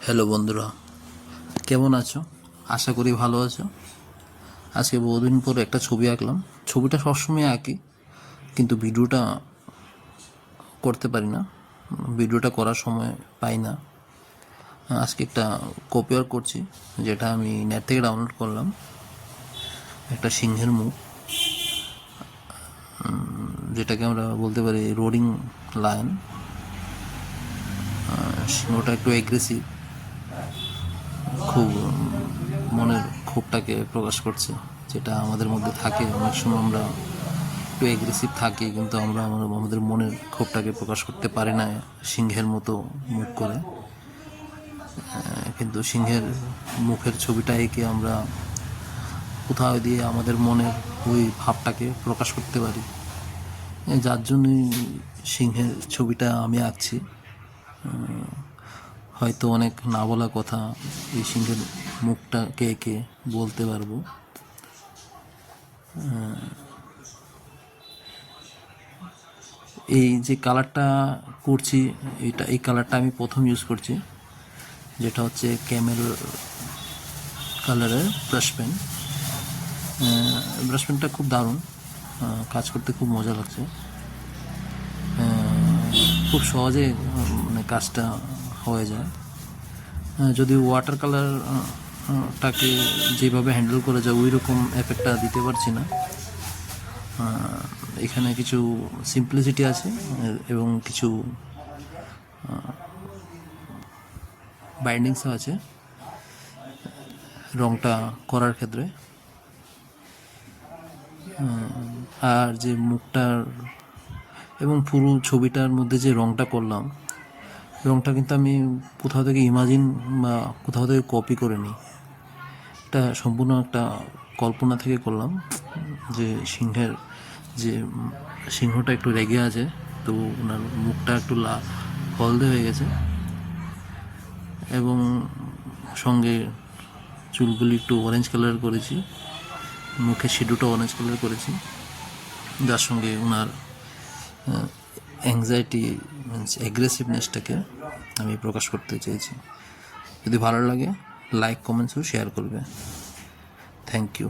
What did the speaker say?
Hello বন্ধুরা, কেমন আছো? আশা করি ভালো আছো। আজকে বহুদিন পর একটা ছবি আঁকলাম। ছবিটা সবসময় আঁকি, কিন্তু ভিডিওটা করতে পারি না, ভিডিওটা করার সময় পাই না। আজকে একটা কপি আর্ট করছি, যেটা আমি নেট থেকে ডাউনলোড করলাম। একটা সিংহের মুখ, যেটাকে আমরা বলতে পারি রোডিং লায়ন। সিংহটা একটু অ্যাগ্রেসিভ, খুব মনের ক্ষোভটাকে প্রকাশ করছে, যেটা আমাদের মধ্যে থাকে। অনেক সময় আমরা একটু অ্যাগ্রেসিভ থাকি, কিন্তু আমরা আমাদের মনের ক্ষোভটাকে প্রকাশ করতে পারি না সিংহের মতো মুখ করে। কিন্তু সিংহের মুখের ছবিটা এঁকে আমরা কোথাও দিয়ে আমাদের মনের ওই ভাবটাকে প্রকাশ করতে পারি। যার জন্যই সিংহের ছবিটা আমি আঁকছি। হয়তো অনেক না বলা কথা এই সিংহের মুখটাকে এঁকে বলতে পারবো। এই যে কালারটা করছি, এই কালারটা আমি প্রথম ইউজ করছি, যেটা হচ্ছে ক্যামেল কালারের ব্রাশ পেন। ব্রাশ পেনটা খুব দারুণ, কাজ করতে খুব মজা লাগছে। খুব সহজে মানে কাজটা হয়ে যায়। যদি ওয়াটার কালারটাকে যেভাবে হ্যান্ডেল করা যায় ওই রকম এফেক্টটা দিতে পারছি না। এখানে কিছু সিম্পলিসিটি আছে এবং কিছু বাইন্ডিংসও আছে রংটা করার ক্ষেত্রে। আর যে মুখটার এবং পুরো ছবিটার মধ্যে যে রংটা করলাম, রংটা কিন্তু আমি কোথাও থেকে ইমাজিন বা কোথাও থেকে কপি করে নিই। এটা সম্পূর্ণ একটা কল্পনা থেকে করলাম। যে যে সিংহটা একটু রেগে আছে, তো ওনার মুখটা একটু হলদে হয়ে গেছে, এবং সঙ্গে চুলগুলি একটু অরেঞ্জ কালার করেছি, মুখের শ্যাডোটা অরেঞ্জ কালার করেছি, যার সঙ্গে ওনার অ্যাংজাইটি মিনস অ্যাগ্রেসিভনেসটাকে আমি প্রকাশ করতে চেয়েছি। যদি ভালো লাগে লাইক, কমেন্টস ও শেয়ার করবে। Thank you.